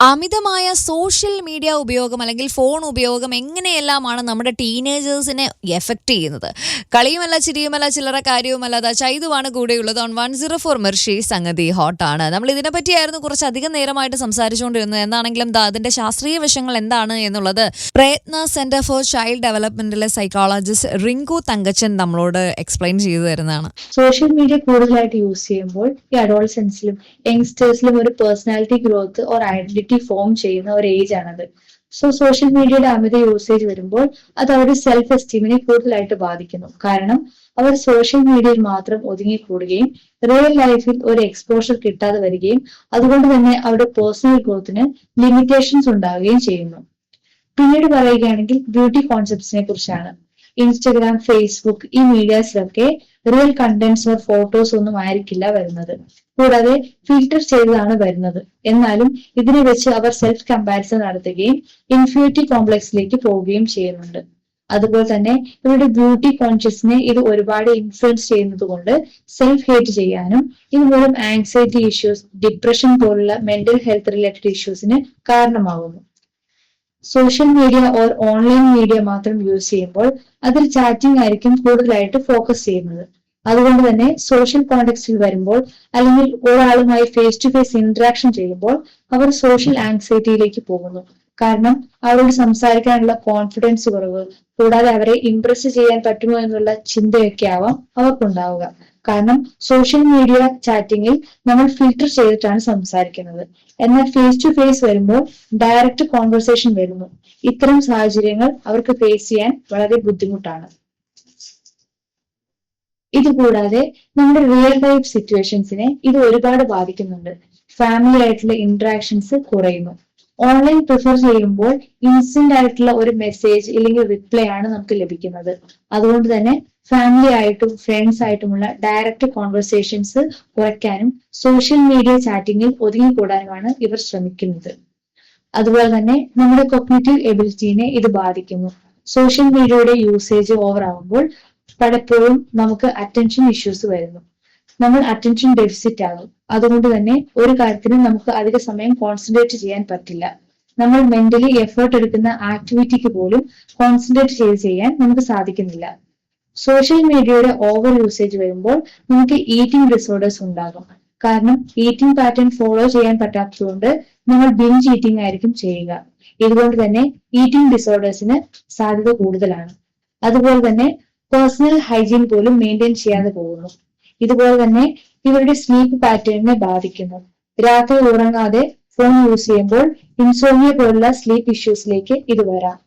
അമിതമായ social media ഉപയോഗം അല്ലെങ്കിൽ ഫോൺ ഉപയോഗം എങ്ങനെയെല്ലാമാണ് നമ്മുടെ ടീനേജേഴ്സിനെ എഫക്റ്റ് ചെയ്യുന്നത്. കളിയുമല്ല ചിരിയുമല്ല ചില്ലറ കാര്യവുമല്ല, അതാ ചൈതുവാണ് കൂടെയുള്ളത്. ഓൺ 104 മിർഷി സംഗതി ഹോട്ടാണ്. നമ്മൾ ഇതിനെപ്പറ്റിയായിരുന്നു കുറച്ചധികം നേരമായിട്ട് സംസാരിച്ചുകൊണ്ടിരുന്നത്. എന്താണെങ്കിലും അതിന്റെ ശാസ്ത്രീയ വശങ്ങൾ എന്താണ് എന്നുള്ളത് പ്രയത്ന സെന്റർ ഫോർ ചൈൽഡ് ഡെവലപ്മെന്റിലെ സൈക്കോളജിസ്റ്റ് റിങ്കു തങ്കച്ചൻ നമ്മളോട് എക്സ്പ്ലെയിൻ ചെയ്തു തരുന്നതാണ്. സോഷ്യൽ മീഡിയ കൂടുതലായിട്ട് യൂസ് ചെയ്യുമ്പോൾ ഈ അഡോളസെൻസിലും യങ്സ്റ്റേഴ്സിലും ഒരു personality growth or identity form ചെയ്യുന്ന ഒരു ഏജ് ആണത്. സോഷ്യൽ മീഡിയയുടെ അമിത യൂസേജ് വരുമ്പോൾ അത് അവരുടെ സെൽഫ് എസ്റ്റീമിനെ കൂടുതലായിട്ട് ബാധിക്കുന്നു. കാരണം അവർ സോഷ്യൽ മീഡിയയിൽ മാത്രം ഒതുങ്ങിക്കൂടുകയും റിയൽ ലൈഫിൽ ഒരു എക്സ്പോഷർ കിട്ടാതെ വരികയും അതുകൊണ്ട് തന്നെ അവരുടെ പേഴ്സണൽ ഗ്രോത്തിന് ലിമിറ്റേഷൻസ് ഉണ്ടാവുകയും ചെയ്യുന്നു. പിന്നീട് പറയുകയാണെങ്കിൽ ബ്യൂട്ടി കോൺസെപ്റ്റ്സിനെ കുറിച്ചാണ്. ഇൻസ്റ്റഗ്രാം, ഫേസ്ബുക്ക് ഈ മീഡിയാസിലൊക്കെ റിയൽ കണ്ടന്റ്സ് ഓർ ഫോട്ടോസ് ഒന്നും ആയിരിക്കില്ല വരുന്നത്. കൂടാതെ ഫിൽട്ടർ ചെയ്തതാണ് വരുന്നത്. എന്നാലും ഇതിനെ വെച്ച് അവർ സെൽഫ് കമ്പാരിസൺ നടത്തുകയും ഇൻഫീരിയോറിറ്റി കോംപ്ലക്സിലേക്ക് പോവുകയും ചെയ്യുന്നുണ്ട്. അതുപോലെ തന്നെ ഇവരുടെ ബ്യൂട്ടി കോൺഷ്യസിനെ ഇത് ഒരുപാട് ഇൻഫ്ലുവൻസ് ചെയ്യുന്നത് കൊണ്ട് സെൽഫ് ഹേറ്റ് ചെയ്യാനും ഇതുമൂലം ആങ്സൈറ്റി ഇഷ്യൂസ്, ഡിപ്രഷൻ പോലുള്ള മെന്റൽ ഹെൽത്ത് റിലേറ്റഡ് ഇഷ്യൂസിന് കാരണമാകുന്നു. Social media or online media മാത്രം യൂസ് ചെയ്യുമ്പോൾ അതിൽ ചാറ്റിംഗ് ആയിരിക്കും കൂടുതലായിട്ട് ഫോക്കസ് ചെയ്യുന്നത്. അതുകൊണ്ട് തന്നെ സോഷ്യൽ കോണ്ടെക്സ്റ്റിൽ വരുമ്പോൾ അല്ലെങ്കിൽ ഒരാളുമായി ഫേസ് ടു ഫേസ് ഇന്ററാക്ഷൻ ചെയ്യുമ്പോൾ അവർ സോഷ്യൽ ആങ്സൈറ്റിയിലേക്ക് പോകുന്നു. കാരണം അവരോട് സംസാരിക്കാനുള്ള കോൺഫിഡൻസ് കുറവ്, കൂടാതെ അവരെ ഇംപ്രസ് ചെയ്യാൻ പറ്റുമോ എന്നുള്ള ചിന്തയൊക്കെ ആവാം അവർക്കുണ്ടാവുക. കാരണം സോഷ്യൽ മീഡിയ ചാറ്റിങ്ങിൽ നമ്മൾ ഫിൽട്ടർ ചെയ്തിട്ടാണ് സംസാരിക്കുന്നത്. എന്നാൽ ഫേസ് ടു ഫേസ് വരുമ്പോൾ ഡയറക്റ്റ് കോൺവെർസേഷൻ വരുന്നു. ഇത്തരം സാഹചര്യങ്ങൾ അവർക്ക് ഫേസ് ചെയ്യാൻ വളരെ ബുദ്ധിമുട്ടാണ്. ഇതുകൂടാതെ നമ്മുടെ റിയൽ ലൈഫ് സിറ്റുവേഷൻസിനെ ഇത് ഒരുപാട് ബാധിക്കുന്നുണ്ട്. ഫാമിലി ആയിട്ടുള്ള ഇന്ററാക്ഷൻസ് കുറയുന്നു. ഓൺലൈൻ പ്രിഫർ ചെയ്യുമ്പോൾ ഇൻസ്റ്റന്റ് ആയിട്ടുള്ള ഒരു മെസ്സേജ് അല്ലെങ്കിൽ റിപ്ലൈ ആണ് നമുക്ക് ലഭിക്കുന്നത്. അതുകൊണ്ട് തന്നെ ഫാമിലി ആയിട്ടും ഫ്രണ്ട്സ് ആയിട്ടുമുള്ള ഡയറക്റ്റ് കോൺവെർസേഷൻസ് കുറയ്ക്കാനും സോഷ്യൽ മീഡിയ ചാറ്റിങ്ങിൽ ഒതുങ്ങിക്കൂടാനുമാണ് ഇവർ ശ്രമിക്കുന്നത്. അതുപോലെ തന്നെ നമ്മുടെ കൊഗ്നിറ്റീവ് എബിലിറ്റീനെ ഇത് ബാധിക്കുന്നു. സോഷ്യൽ മീഡിയയുടെ യൂസേജ് ഓവർ ആവുമ്പോൾ പലപ്പോഴും നമുക്ക് അറ്റൻഷൻ ഇഷ്യൂസ് വരുന്നു. നമ്മൾ അറ്റൻഷൻ ഡെഫിസിറ്റ് ആകും. അതുകൊണ്ട് തന്നെ ഒരു കാര്യത്തിനും നമുക്ക് അധിക സമയം കോൺസെൻട്രേറ്റ് ചെയ്യാൻ പറ്റില്ല. നമ്മൾ മെന്റലി എഫേർട്ട് എടുക്കുന്ന ആക്ടിവിറ്റിക്ക് പോലും കോൺസെൻട്രേറ്റ് ചെയ്യാൻ നമുക്ക് സാധിക്കുന്നില്ല. സോഷ്യൽ മീഡിയയുടെ ഓവർ യൂസേജ് വരുമ്പോൾ നമുക്ക് ഈറ്റിംഗ് ഡിസോർഡേഴ്സ് ഉണ്ടാകും. കാരണം ഈറ്റിംഗ് പാറ്റേൺ ഫോളോ ചെയ്യാൻ പറ്റാത്തതുകൊണ്ട് നമ്മൾ ബിഞ്ച് ഈറ്റിംഗ് ആയിരിക്കും ചെയ്യുക. ഇതുകൊണ്ട് തന്നെ ഈറ്റിംഗ് ഡിസോർഡേഴ്സിന് സാധ്യത കൂടുതലാണ്. അതുപോലെ തന്നെ പേഴ്സണൽ ഹൈജീൻ പോലും മെയിൻറ്റെയിൻ ചെയ്യാതെ പോകുന്നു. ഇതുപോലെ തന്നെ ഇവരുടെ സ്ലീപ്പ് പാറ്റേണിനെ ബാധിക്കുന്നു. രാത്രി ഉറങ്ങാതെ ഫോൺ യൂസ് ചെയ്യുമ്പോൾ ഇൻസോമിയ പോലുള്ള സ്ലീപ്പ് ഇഷ്യൂസിലേക്ക് ഇത് വരാം.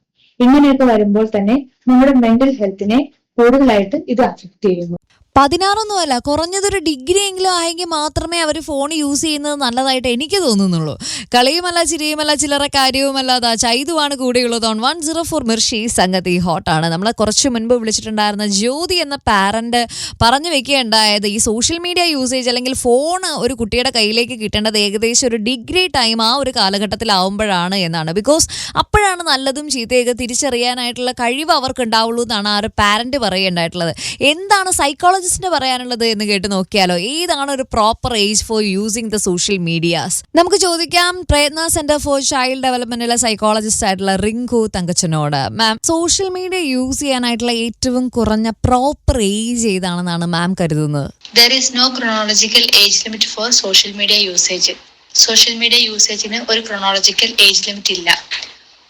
ഇങ്ങനെയൊക്കെ വരുമ്പോൾ തന്നെ നമ്മുടെ മെന്റൽ ഹെൽത്തിനെ കൂടുതലായിട്ട് ഇത് അഫക്ട് ചെയ്യുന്നു. 16 കുറഞ്ഞതൊരു ഡിഗ്രി എങ്കിലും ആയെങ്കിൽ മാത്രമേ അവർ ഫോൺ യൂസ് ചെയ്യുന്നത് നല്ലതായിട്ട് എനിക്ക് തോന്നുന്നുള്ളൂ. കളിയുമല്ല ചിരിയുമല്ല ചില്ലറ കാര്യവുമല്ല, അതാ ചൈതുവാണ് കൂടെയുള്ളത്. ഓൺ 104 മിർഷി സംഗതി ഹോട്ടാണ്. നമ്മൾ കുറച്ച് മുൻപ് വിളിച്ചിട്ടുണ്ടായിരുന്ന ജ്യോതി എന്ന പാരന്റ് പറഞ്ഞു വെക്കുകയുണ്ടായത് ഈ സോഷ്യൽ മീഡിയ യൂസേജ് അല്ലെങ്കിൽ ഫോൺ ഒരു കുട്ടിയുടെ കയ്യിലേക്ക് കിട്ടേണ്ടത് ഏകദേശം ഒരു ഡിഗ്രി ടൈം ആ ഒരു കാലഘട്ടത്തിലാവുമ്പോഴാണ് എന്നാണ്. ബിക്കോസ് അപ്പോഴാണ് നല്ലതും ചീത്തയൊക്കെ തിരിച്ചറിയാനായിട്ടുള്ള കഴിവ് അവർക്ക് ഉണ്ടാവുള്ളൂ എന്നാണ് ആ ഒരു പാരന്റ് പറയുകയുണ്ടായിട്ടുള്ളത്. എന്താണ് സൈക്കോളജിസ്റ്റിന് പറയാനുള്ളത് എന്ന് കേട്ട് നോക്കിയാലോ. ഏതാണ് ഒരു proper age for using the social medias? നമുക്ക് ചോദിക്കാം പ്രയത്ന സെന്റർ ഫോർ ചൈൽഡ് ഡെവലപ്മെന്റിലെ സൈക്കോളജിസ്റ്റ് ആയിട്ടുള്ള റിങ്കു തങ്കച്ചനോട്. മാം, സോഷ്യൽ മീഡിയ യൂസ് ചെയ്യാനായിട്ടുള്ള ഏറ്റവും കുറഞ്ഞ പ്രോപ്പർ ഏജ് ഏതാണെന്നാണ് മാം കരുതുന്നത്? There is no chronological age limit for social media usage. Social media യൂസേജിന് ഒരു ക്രോണോളജിക്കൽ ഏജ് ലിമിറ്റ് ഇല്ല.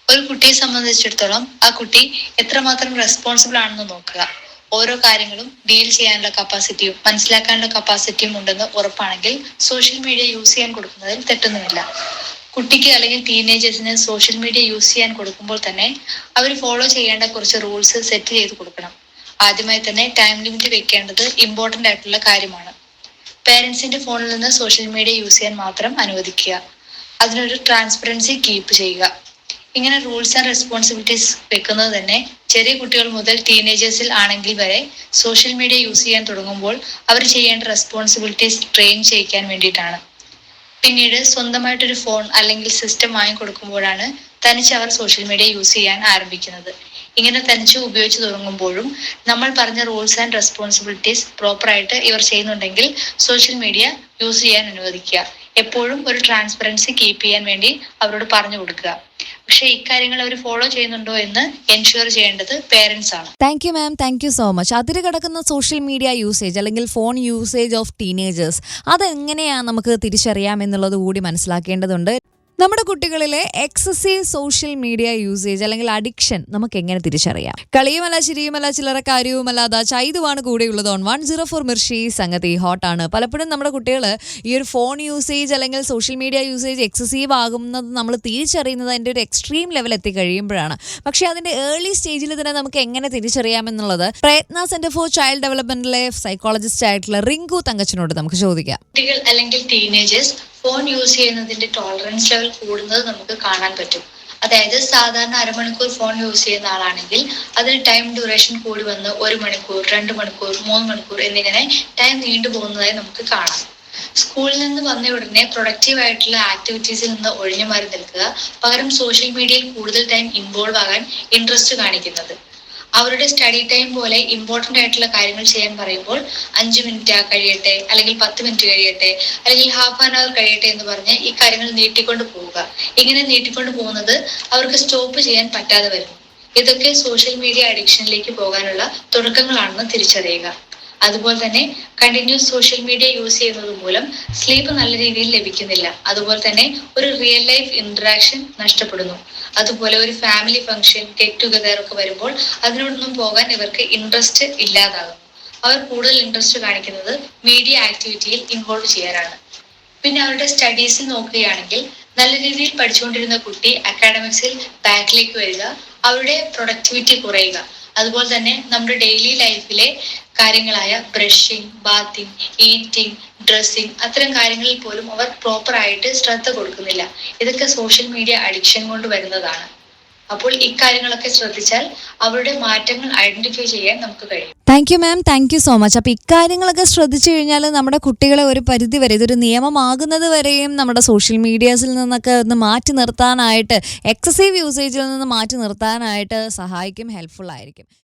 ഒരു കുട്ടിയെ സംബന്ധിച്ചിടത്തോളം ആ കുട്ടി എത്രമാത്രം റെസ്പോൺസിബിൾ ആണെന്ന് നോക്കുക. ഓരോ കാര്യങ്ങളും ഡീൽ ചെയ്യാനുള്ള കപ്പാസിറ്റിയും മനസ്സിലാക്കാനുള്ള കപ്പാസിറ്റിയും ഉണ്ടെന്ന് ഉറപ്പാണെങ്കിൽ സോഷ്യൽ മീഡിയ യൂസ് ചെയ്യാൻ കൊടുക്കുന്നതിൽ തെറ്റൊന്നുമില്ല. കുട്ടിക്ക് അല്ലെങ്കിൽ ടീനേജേഴ്സിന് സോഷ്യൽ മീഡിയ യൂസ് ചെയ്യാൻ കൊടുക്കുമ്പോൾ തന്നെ അവർ ഫോളോ ചെയ്യേണ്ട കുറച്ച് റൂൾസ് സെറ്റ് ചെയ്ത് കൊടുക്കണം. ആദ്യമായി തന്നെ ടൈം ലിമിറ്റ് വെക്കേണ്ടത് ഇമ്പോർട്ടൻ്റ് ആയിട്ടുള്ള കാര്യമാണ്. പേരൻസിന്റെ ഫോണിൽ നിന്ന് സോഷ്യൽ മീഡിയ യൂസ് ചെയ്യാൻ മാത്രം അനുവദിക്കുക. അതിനൊരു ട്രാൻസ്പെറൻസി കീപ്പ് ചെയ്യുക. ഇങ്ങനെ റൂൾസ് ആൻഡ് റെസ്പോൺസിബിലിറ്റീസ് വെക്കുന്നത് തന്നെ ചെറിയ കുട്ടികൾ മുതൽ ടീനേജേഴ്സിൽ ആണെങ്കിൽ വരെ സോഷ്യൽ മീഡിയ യൂസ് ചെയ്യാൻ തുടങ്ങുമ്പോൾ അവർ ചെയ്യേണ്ട റെസ്പോൺസിബിലിറ്റീസ് ട്രെയിൻ ചെയ്യിക്കാൻ വേണ്ടിയിട്ടാണ്. പിന്നീട് സ്വന്തമായിട്ടൊരു ഫോൺ അല്ലെങ്കിൽ സിസ്റ്റം വാങ്ങിക്കൊടുക്കുമ്പോഴാണ് തനിച്ച് അവർ സോഷ്യൽ മീഡിയ യൂസ് ചെയ്യാൻ ആരംഭിക്കുന്നത്. ഇങ്ങനെ തനിച്ച് ഉപയോഗിച്ച് തുടങ്ങുമ്പോഴും നമ്മൾ പറഞ്ഞ റൂൾസ് ആൻഡ് റെസ്പോൺസിബിലിറ്റീസ് പ്രോപ്പറായിട്ട് ഇവർ ചെയ്യുന്നുണ്ടെങ്കിൽ സോഷ്യൽ മീഡിയ യൂസ് ചെയ്യാൻ അനുവദിക്കുക. എപ്പോഴും ഒരു ട്രാൻസ്പെറൻസി കീപ്പ് ചെയ്യാൻ വേണ്ടി അവരോട് പറഞ്ഞു കൊടുക്കുക. പക്ഷെ ഇക്കാര്യങ്ങൾ അവർ ഫോളോ ചെയ്യുന്നുണ്ടോ എന്ന് എൻഷുർ ചെയ്യേണ്ടത് പേരൻസ് ആണ്. Thank you ma'am, thank you so much. അതിര് കിടക്കുന്ന സോഷ്യൽ മീഡിയ യൂസേജ് അല്ലെങ്കിൽ ഫോൺ യൂസേജ് ഓഫ് ടീനേജേഴ്സ് അതെങ്ങനെയാണ് നമുക്ക് തിരിച്ചറിയാം എന്നുള്ളത് കൂടി മനസ്സിലാക്കേണ്ടതുണ്ട്. നമ്മുടെ കുട്ടികളിലെ എക്സസീവ് സോഷ്യൽ മീഡിയ യൂസേജ് അല്ലെങ്കിൽ അഡിക്ഷൻ നമുക്ക് എങ്ങനെ തിരിച്ചറിയാം? കളിയുമല്ല ചിരിയുമല്ല ചില്ലറ കാര്യവുമല്ല അതാ ചൈതുവാണ് കൂടെയുള്ളത് ഓൺ 104 മിർഷി. സംഗതി ഹോട്ടാണ്. പലപ്പോഴും നമ്മുടെ കുട്ടികൾ ഈ ഒരു ഫോൺ യൂസേജ് അല്ലെങ്കിൽ സോഷ്യൽ മീഡിയ യൂസേജ് എക്സസീവ് ആകുന്നത് നമ്മൾ തിരിച്ചറിയുന്നത് അതിൻ്റെ ഒരു എക്സ്ട്രീം ലെവൽ എത്തിക്കഴിയുമ്പോഴാണ്. പക്ഷേ അതിൻ്റെ ഏർലി സ്റ്റേജിൽ തന്നെ നമുക്ക് എങ്ങനെ തിരിച്ചറിയാമെന്നുള്ളത് പ്രയത്ന സെന്റർ ഫോർ ചൈൽഡ് ഡെവലപ്മെന്റിലെ സൈക്കോളജിസ്റ്റ് ആയിട്ടുള്ള റിങ്കു തങ്കച്ചനോട് നമുക്ക് ചോദിക്കാം. കുട്ടികൾ അല്ലെങ്കിൽ ടീനേജേഴ്സ് ഫോൺ യൂസ് ചെയ്യുന്നതിന്റെ ടോളറൻസ് ലെവൽ കൂടുന്നത് നമുക്ക് കാണാൻ പറ്റും. അതായത് സാധാരണ അരമണിക്കൂർ ഫോൺ യൂസ് ചെയ്യുന്ന ആളാണെങ്കിൽ അതിന് ടൈം ഡ്യൂറേഷൻ കൂടി വന്ന് 1 മണിക്കൂർ, 2 മണിക്കൂർ, 3 മണിക്കൂർ എന്നിങ്ങനെ ടൈം നീണ്ടു പോകുന്നതായി നമുക്ക് കാണാം. സ്കൂളിൽ നിന്ന് വന്ന ഉടനെ പ്രൊഡക്റ്റീവ് ആയിട്ടുള്ള ആക്ടിവിറ്റീസിൽ നിന്ന് ഒഴിഞ്ഞു മാറി നിൽക്കുക, പകരം സോഷ്യൽ മീഡിയയിൽ കൂടുതൽ ടൈം ഇൻവോൾവ് ആകാൻ ഇൻട്രസ്റ്റ് കാണിക്കുന്നത്. അവരുടെ സ്റ്റഡി ടൈം പോലെ ഇമ്പോർട്ടന്റ് ആയിട്ടുള്ള കാര്യങ്ങൾ ചെയ്യാൻ പറയുമ്പോൾ 5 മിനിറ്റ് കഴിയട്ടെ, അല്ലെങ്കിൽ 10 മിനിറ്റ് കഴിയട്ടെ, അല്ലെങ്കിൽ ഹാഫ് ആൻ അവർ കഴിയട്ടെ എന്ന് പറഞ്ഞ് ഈ കാര്യങ്ങൾ നീട്ടിക്കൊണ്ട് പോവുക. ഇങ്ങനെ നീട്ടിക്കൊണ്ട് പോകുന്നത് അവർക്ക് സ്റ്റോപ്പ് ചെയ്യാൻ പറ്റാതെ വരുന്നു. ഇതൊക്കെ സോഷ്യൽ മീഡിയ അഡിക്ഷനിലേക്ക് പോകാനുള്ള തുടക്കങ്ങളാണെന്ന് തിരിച്ചറിയുക. അതുപോലെ തന്നെ കണ്ടിന്യൂസ് സോഷ്യൽ മീഡിയ യൂസ് ചെയ്യുന്നത് മൂലം സ്ലീപ്പ് നല്ല രീതിയിൽ ലഭിക്കുന്നില്ല. അതുപോലെ തന്നെ ഒരു റിയൽ ലൈഫ് ഇന്ററാക്ഷൻ നഷ്ടപ്പെടുന്നു. അതുപോലെ ഒരു ഫാമിലി ഫംഗ്ഷൻ, ഗെറ്റ് ടുഗദർ ഒക്കെ വരുമ്പോൾ അതിനോടൊന്നും പോകാൻ ഇവർക്ക് ഇൻട്രസ്റ്റ് ഇല്ലാതാകുന്നു. അവർ കൂടുതൽ ഇൻട്രസ്റ്റ് കാണിക്കുന്നത് മീഡിയ ആക്ടിവിറ്റിയിൽ ഇൻവോൾവ് ചെയ്യാനാണ്. പിന്നെ അവരുടെ സ്റ്റഡീസിൽ നോക്കുകയാണെങ്കിൽ നല്ല രീതിയിൽ പഠിച്ചുകൊണ്ടിരുന്ന കുട്ടി അക്കാഡമിക്സിൽ ബാക്കിലേക്ക് വരിക, അവരുടെ പ്രൊഡക്ടിവിറ്റി കുറയുക. അതുപോലെ തന്നെ നമ്മുടെ ഡെയിലി ലൈഫിലെ കാര്യങ്ങളായ ബ്രഷിങ്, ബാത്തിങ്, ഈറ്റിംഗ്, ഡ്രസ്സിങ് അത്തരം കാര്യങ്ങളിൽ പോലും അവർ പ്രോപ്പർ ആയിട്ട് ശ്രദ്ധ കൊടുക്കുന്നില്ല. ഇതൊക്കെ സോഷ്യൽ മീഡിയ അഡിക്ഷൻ കൊണ്ട് വരുന്നതാണ്. അപ്പോൾ ഇക്കാര്യങ്ങളൊക്കെ ശ്രദ്ധിച്ചാൽ അവരുടെ മാറ്റങ്ങൾ ഐഡന്റിഫൈ ചെയ്യാൻ നമുക്ക് കഴിയും. Thank you ma'am, thank you so much. അപ്പോൾ ഇക്കാര്യങ്ങളൊക്കെ ശ്രദ്ധിച്ചു കഴിഞ്ഞാൽ നമ്മുടെ കുട്ടികളെ ഒരു പരിധി വരെ, ഇതൊരു നിയമമാകുന്നത് വരെയും നമ്മുടെ സോഷ്യൽ മീഡിയാസിൽ നിന്നൊക്കെ ഒന്ന് മാറ്റി നിർത്താനായിട്ട്, എക്സസീവ് യൂസേജിൽ നിന്ന് മാറ്റി നിർത്താനായിട്ട് സഹായിക്കും, ഹെൽപ്ഫുൾ ആയിരിക്കും.